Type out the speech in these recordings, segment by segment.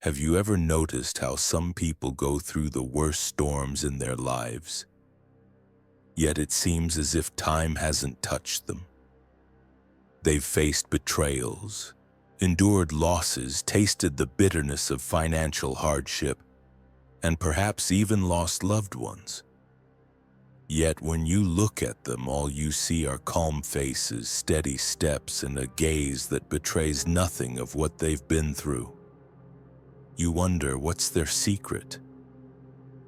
Have you ever noticed how some people go through the worst storms in their lives, yet it seems as if time hasn't touched them? They've faced betrayals, endured losses, tasted the bitterness of financial hardship, and perhaps even lost loved ones. Yet when you look at them, all you see are calm faces, steady steps, and a gaze that betrays nothing of what they've been through. You wonder, what's their secret?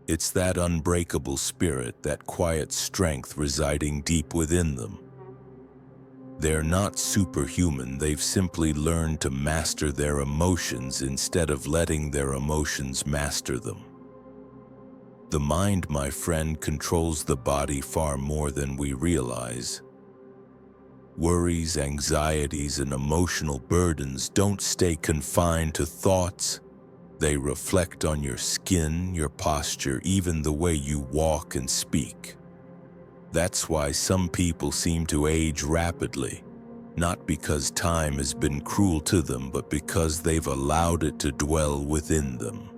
It's that unbreakable spirit, that quiet strength residing deep within them. They're not superhuman, they've simply learned to master their emotions instead of letting their emotions master them. The mind, my friend, controls the body far more than we realize. Worries, anxieties, and emotional burdens don't stay confined to thoughts. They reflect on your skin, your posture, even the way you walk and speak. That's why some people seem to age rapidly, not because time has been cruel to them, but because they've allowed it to dwell within them.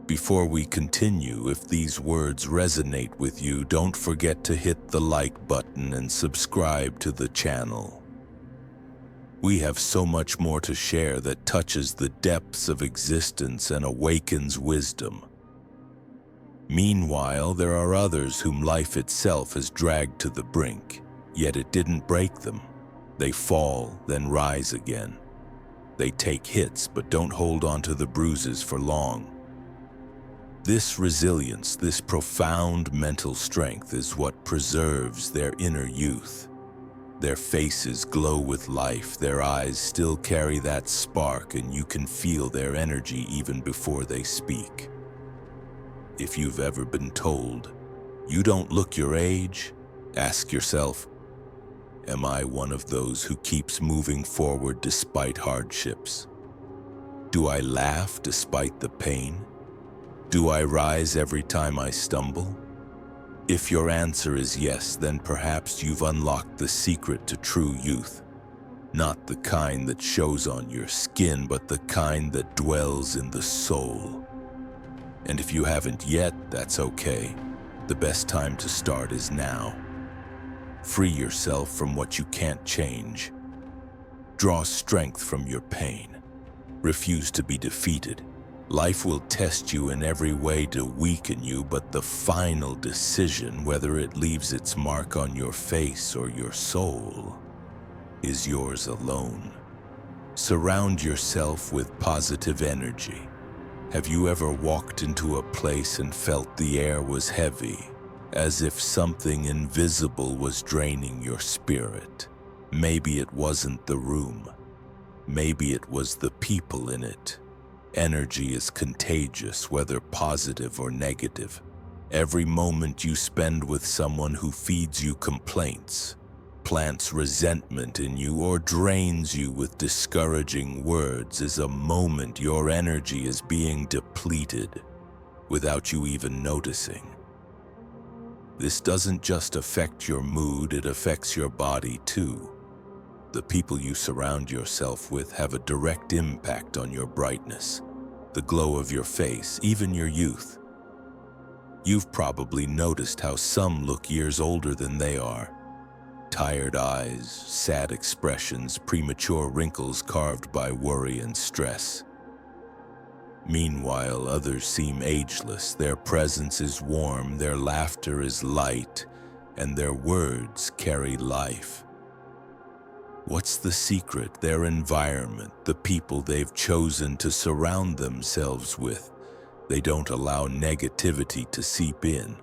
Before we continue, if these words resonate with you, don't forget to hit the like button and subscribe to the channel. We have so much more to share that touches the depths of existence and awakens wisdom. Meanwhile, there are others whom life itself has dragged to the brink, yet it didn't break them. They fall, then rise again. They take hits, but don't hold on to the bruises for long. This resilience, this profound mental strength is what preserves their inner youth. Their faces glow with life, their eyes still carry that spark, and you can feel their energy even before they speak. If you've ever been told, "You don't look your age," ask yourself, am I one of those who keeps moving forward despite hardships? Do I laugh despite the pain? Do I rise every time I stumble? If your answer is yes, then perhaps you've unlocked the secret to true youth. Not the kind that shows on your skin, but the kind that dwells in the soul. And if you haven't yet, that's okay. The best time to start is now. Free yourself from what you can't change. Draw strength from your pain. Refuse to be defeated. Life will test you in every way to weaken you, but the final decision, whether it leaves its mark on your face or your soul, is yours alone. Surround yourself with positive energy. Have you ever walked into a place and felt the air was heavy, as if something invisible was draining your spirit? Maybe it wasn't the room. Maybe it was the people in it. Energy is contagious, whether positive or negative. Every moment you spend with someone who feeds you complaints, plants resentment in you, or drains you with discouraging words is a moment your energy is being depleted without you even noticing. This doesn't just affect your mood, it affects your body too. The people you surround yourself with have a direct impact on your brightness, the glow of your face, even your youth. You've probably noticed how some look years older than they are. Tired eyes, sad expressions, premature wrinkles carved by worry and stress. Meanwhile, others seem ageless. Their presence is warm, their laughter is light, and their words carry life. What's the secret? Their environment, the people they've chosen to surround themselves with. They don't allow negativity to seep in.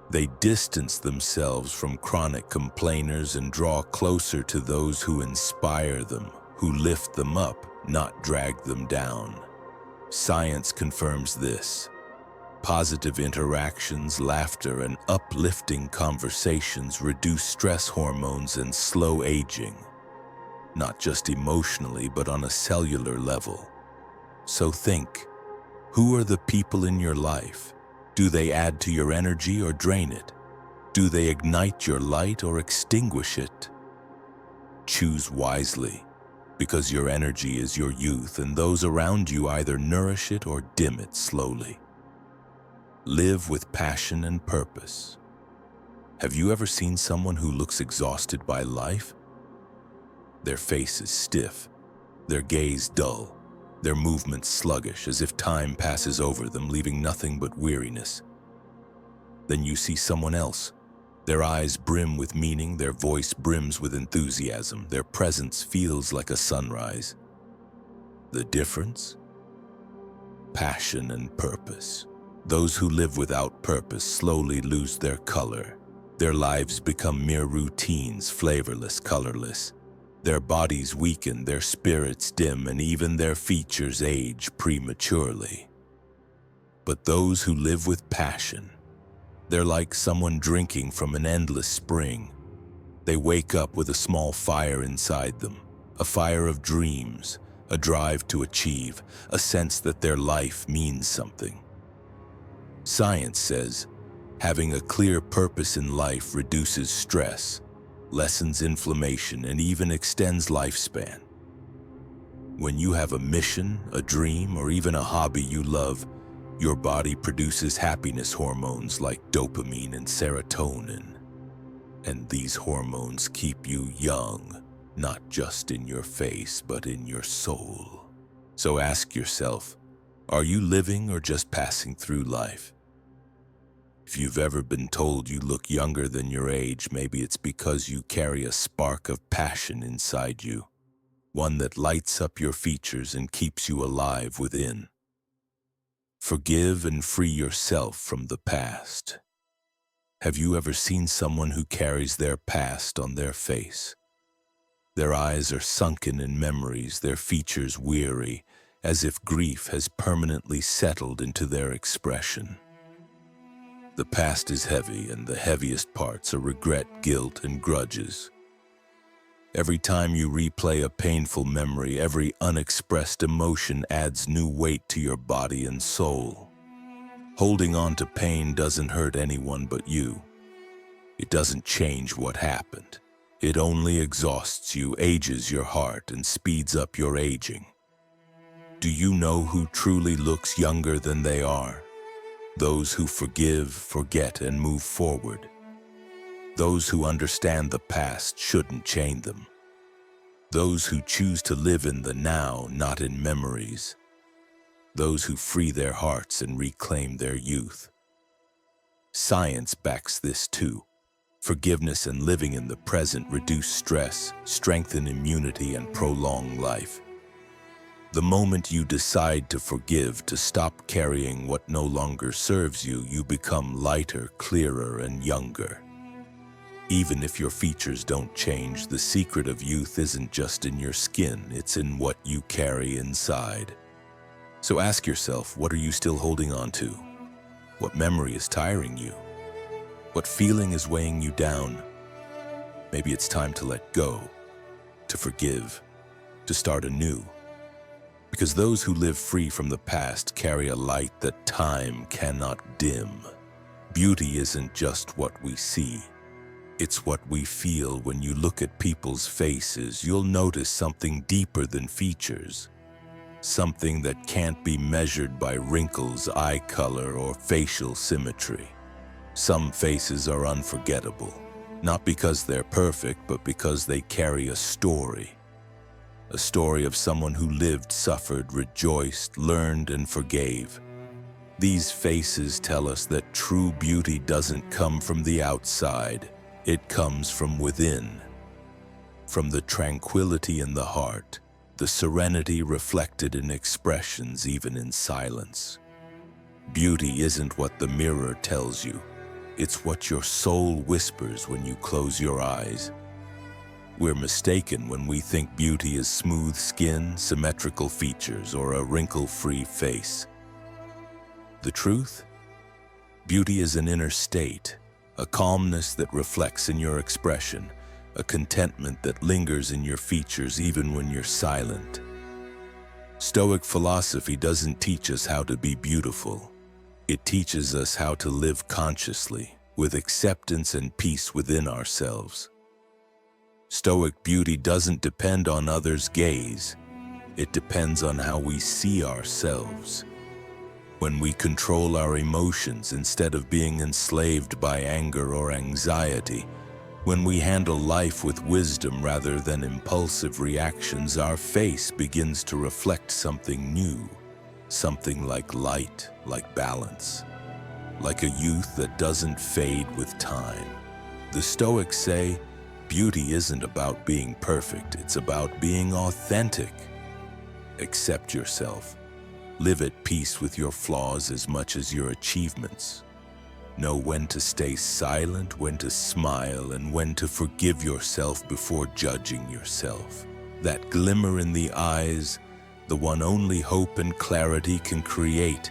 They distance themselves from chronic complainers and draw closer to those who inspire them, who lift them up, not drag them down. Science confirms this. Positive interactions, laughter, and uplifting conversations reduce stress hormones and slow aging. Not just emotionally, but on a cellular level. So think, who are the people in your life? Do they add to your energy or drain it? Do they ignite your light or extinguish it? Choose wisely. because your energy is your youth, and those around you either nourish it or dim it slowly. Live with passion and purpose. Have you ever seen someone who looks exhausted by life? Their face is stiff, their gaze dull, their movements sluggish, as if time passes over them, leaving nothing but weariness. Then you see someone else. Their eyes brim with meaning, their voice brims with enthusiasm, their presence feels like a sunrise. The difference? Passion and purpose. Those who live without purpose slowly lose their color. Their lives become mere routines, flavorless, colorless. Their bodies weaken, their spirits dim, and even their features age prematurely. But those who live with passion, they're like someone drinking from an endless spring. They wake up with a small fire inside them, a fire of dreams, a drive to achieve, a sense that their life means something. Science says, having a clear purpose in life reduces stress, lessens inflammation, and even extends lifespan. When you have a mission, a dream, or even a hobby you love, your body produces happiness hormones like dopamine and serotonin. And these hormones keep you young, not just in your face, but in your soul. So ask yourself, are you living or just passing through life? If you've ever been told you look younger than your age, maybe it's because you carry a spark of passion inside you, one that lights up your features and keeps you alive within. Forgive and free yourself from the past. Have you ever seen someone who carries their past on their face? Their eyes are sunken in memories, their features weary, as if grief has permanently settled into their expression. The past is heavy, and the heaviest parts are regret, guilt, and grudges. Every time you replay a painful memory, every unexpressed emotion adds new weight to your body and soul. Holding on to pain doesn't hurt anyone but you. It doesn't change what happened. It only exhausts you, ages your heart, and speeds up your aging. Do you know who truly looks younger than they are? Those who forgive, forget, and move forward. Those who understand the past shouldn't chain them. Those who choose to live in the now, not in memories. Those who free their hearts and reclaim their youth. Science backs this too. Forgiveness and living in the present reduce stress, strengthen immunity, and prolong life. The moment you decide to forgive, to stop carrying what no longer serves you, you become lighter, clearer, and younger. Even if your features don't change, the secret of youth isn't just in your skin, it's in what you carry inside. So ask yourself, what are you still holding on to? What memory is tiring you? What feeling is weighing you down? Maybe it's time to let go, to forgive, to start anew. Because those who live free from the past carry a light that time cannot dim. Beauty isn't just what we see. It's what we feel. When you look at people's faces, you'll notice something deeper than features. Something that can't be measured by wrinkles, eye color, or facial symmetry. Some faces are unforgettable, not because they're perfect, but because they carry a story. A story of someone who lived, suffered, rejoiced, learned, and forgave. These faces tell us that true beauty doesn't come from the outside. It comes from within. From the tranquility in the heart, the serenity reflected in expressions, even in silence. Beauty isn't what the mirror tells you. It's what your soul whispers when you close your eyes. We're mistaken when we think beauty is smooth skin, symmetrical features, or a wrinkle-free face. The truth? Beauty is an inner state, a calmness that reflects in your expression, a contentment that lingers in your features even when you're silent. Stoic philosophy doesn't teach us how to be beautiful. It teaches us how to live consciously, with acceptance and peace within ourselves. Stoic beauty doesn't depend on others' gaze. It depends on how we see ourselves. When we control our emotions instead of being enslaved by anger or anxiety, when we handle life with wisdom rather than impulsive reactions, our face begins to reflect something new, something like light, like balance, like a youth that doesn't fade with time. The Stoics say, beauty isn't about being perfect, it's about being authentic. Accept yourself. Live at peace with your flaws as much as your achievements. Know when to stay silent, when to smile, and when to forgive yourself before judging yourself. That glimmer in the eyes, the one only hope and clarity can create,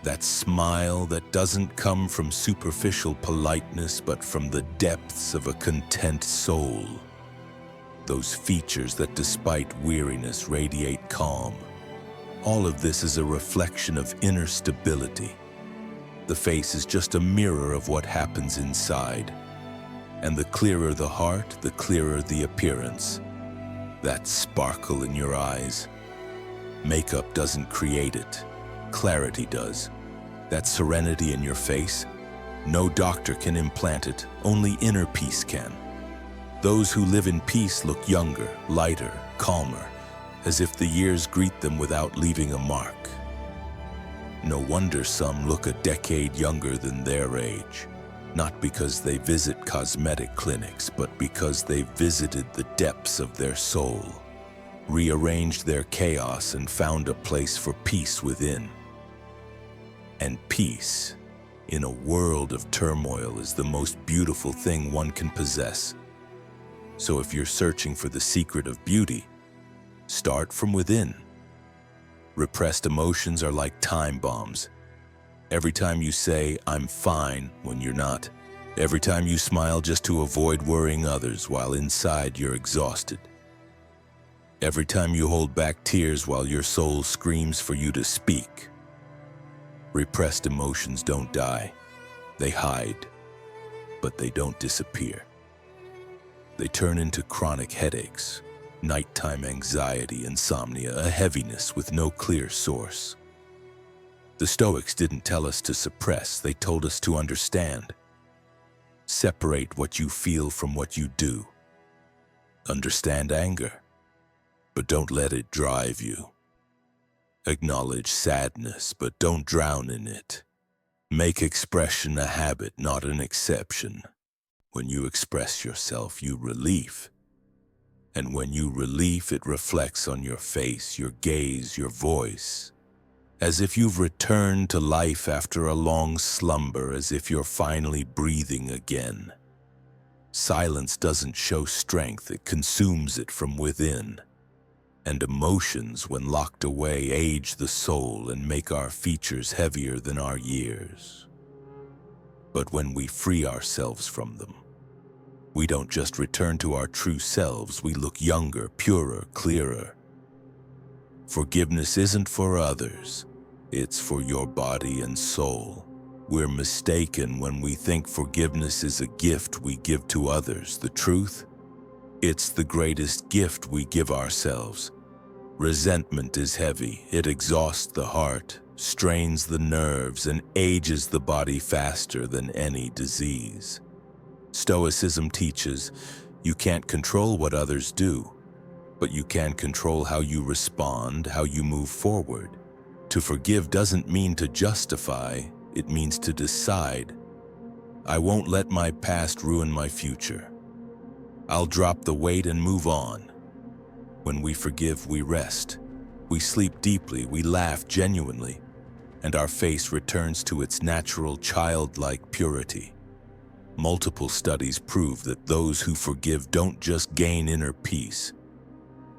that smile that doesn't come from superficial politeness but from the depths of a content soul. Those features that despite weariness radiate calm. All of this is a reflection of inner stability. The face is just a mirror of what happens inside. And the clearer the heart, the clearer the appearance. That sparkle in your eyes. Makeup doesn't create it. Clarity does. That serenity in your face, no doctor can implant it, only inner peace can. Those who live in peace look younger, lighter, calmer, as if the years greet them without leaving a mark. No wonder some look a decade younger than their age, not because they visit cosmetic clinics, but because they've visited the depths of their soul, rearranged their chaos and found a place for peace within. And peace, in a world of turmoil, is the most beautiful thing one can possess. So if you're searching for the secret of beauty, start from within. Repressed emotions are like time bombs. Every time you say, "I'm fine," when you're not. Every time you smile just to avoid worrying others while inside you're exhausted. Every time you hold back tears while your soul screams for you to speak. Repressed emotions don't die. They hide, but they don't disappear. They turn into chronic headaches, nighttime anxiety, insomnia, a heaviness with no clear source. The Stoics didn't tell us to suppress, they told us to understand. Separate what you feel from what you do. Understand anger, but don't let it drive you. Acknowledge sadness, but don't drown in it. Make expression a habit, not an exception. When you express yourself, you relief. And when you relief, it reflects on your face, your gaze, your voice. As if you've returned to life after a long slumber, as if you're finally breathing again. Silence doesn't show strength, it consumes it from within. And emotions, when locked away, age the soul and make our features heavier than our years. But when we free ourselves from them, we don't just return to our true selves, we look younger, purer, clearer. Forgiveness isn't for others, it's for your body and soul. We're mistaken when we think forgiveness is a gift we give to others. The truth? It's the greatest gift we give ourselves. Resentment is heavy. It exhausts the heart, strains the nerves, and ages the body faster than any disease. Stoicism teaches you can't control what others do, but you can control how you respond, how you move forward. To forgive doesn't mean to justify, it means to decide. I won't let my past ruin my future. I'll drop the weight and move on. When we forgive, we rest. We sleep deeply, we laugh genuinely, and our face returns to its natural childlike purity. Multiple studies prove that those who forgive don't just gain inner peace.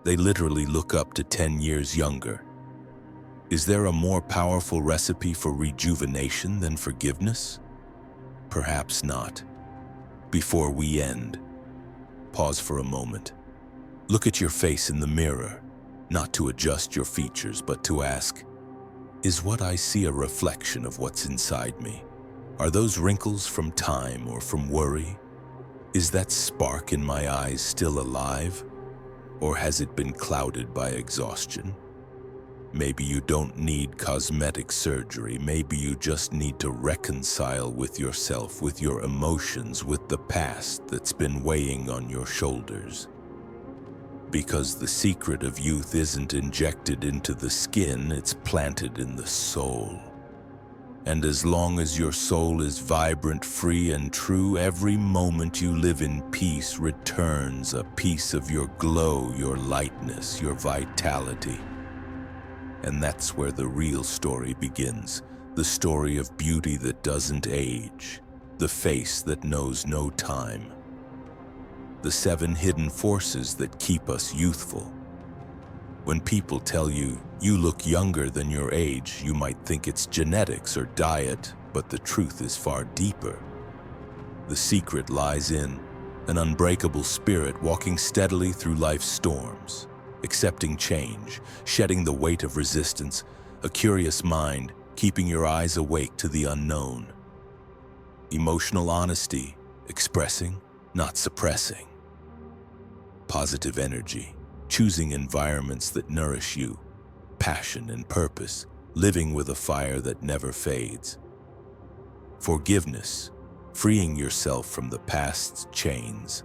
They literally look up to 10 years younger. Is there a more powerful recipe for rejuvenation than forgiveness? Perhaps not. Before we end, pause for a moment. Look at your face in the mirror, not to adjust your features, but to ask, is what I see a reflection of what's inside me? Are those wrinkles from time or from worry? Is that spark in my eyes still alive? Or has it been clouded by exhaustion? Maybe you don't need cosmetic surgery. Maybe you just need to reconcile with yourself, with your emotions, with the past that's been weighing on your shoulders. Because the secret of youth isn't injected into the skin, it's planted in the soul. And as long as your soul is vibrant, free, and true, every moment you live in peace returns a piece of your glow, your lightness, your vitality. And that's where the real story begins, the story of beauty that doesn't age, the face that knows no time, the 7 hidden forces that keep us youthful. When people tell you, you look younger than your age, you might think it's genetics or diet, but the truth is far deeper. The secret lies in an unbreakable spirit walking steadily through life's storms, accepting change, shedding the weight of resistance, a curious mind, keeping your eyes awake to the unknown. Emotional honesty, expressing, not suppressing. Positive energy, choosing environments that nourish you, passion and purpose, living with a fire that never fades. Forgiveness, freeing yourself from the past's chains.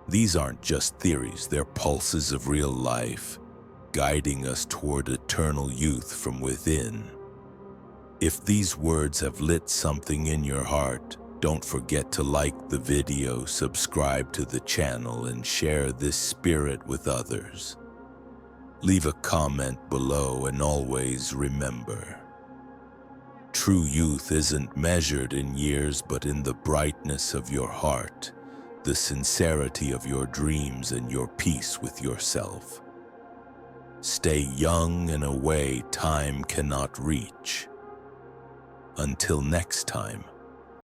These aren't just theories, they're pulses of real life, guiding us toward eternal youth from within. If these words have lit something in your heart, don't forget to like the video, subscribe to the channel, and share this spirit with others. Leave a comment below, and always remember, true youth isn't measured in years, but in the brightness of your heart, the sincerity of your dreams, and your peace with yourself. Stay young in a way time cannot reach. Until next time.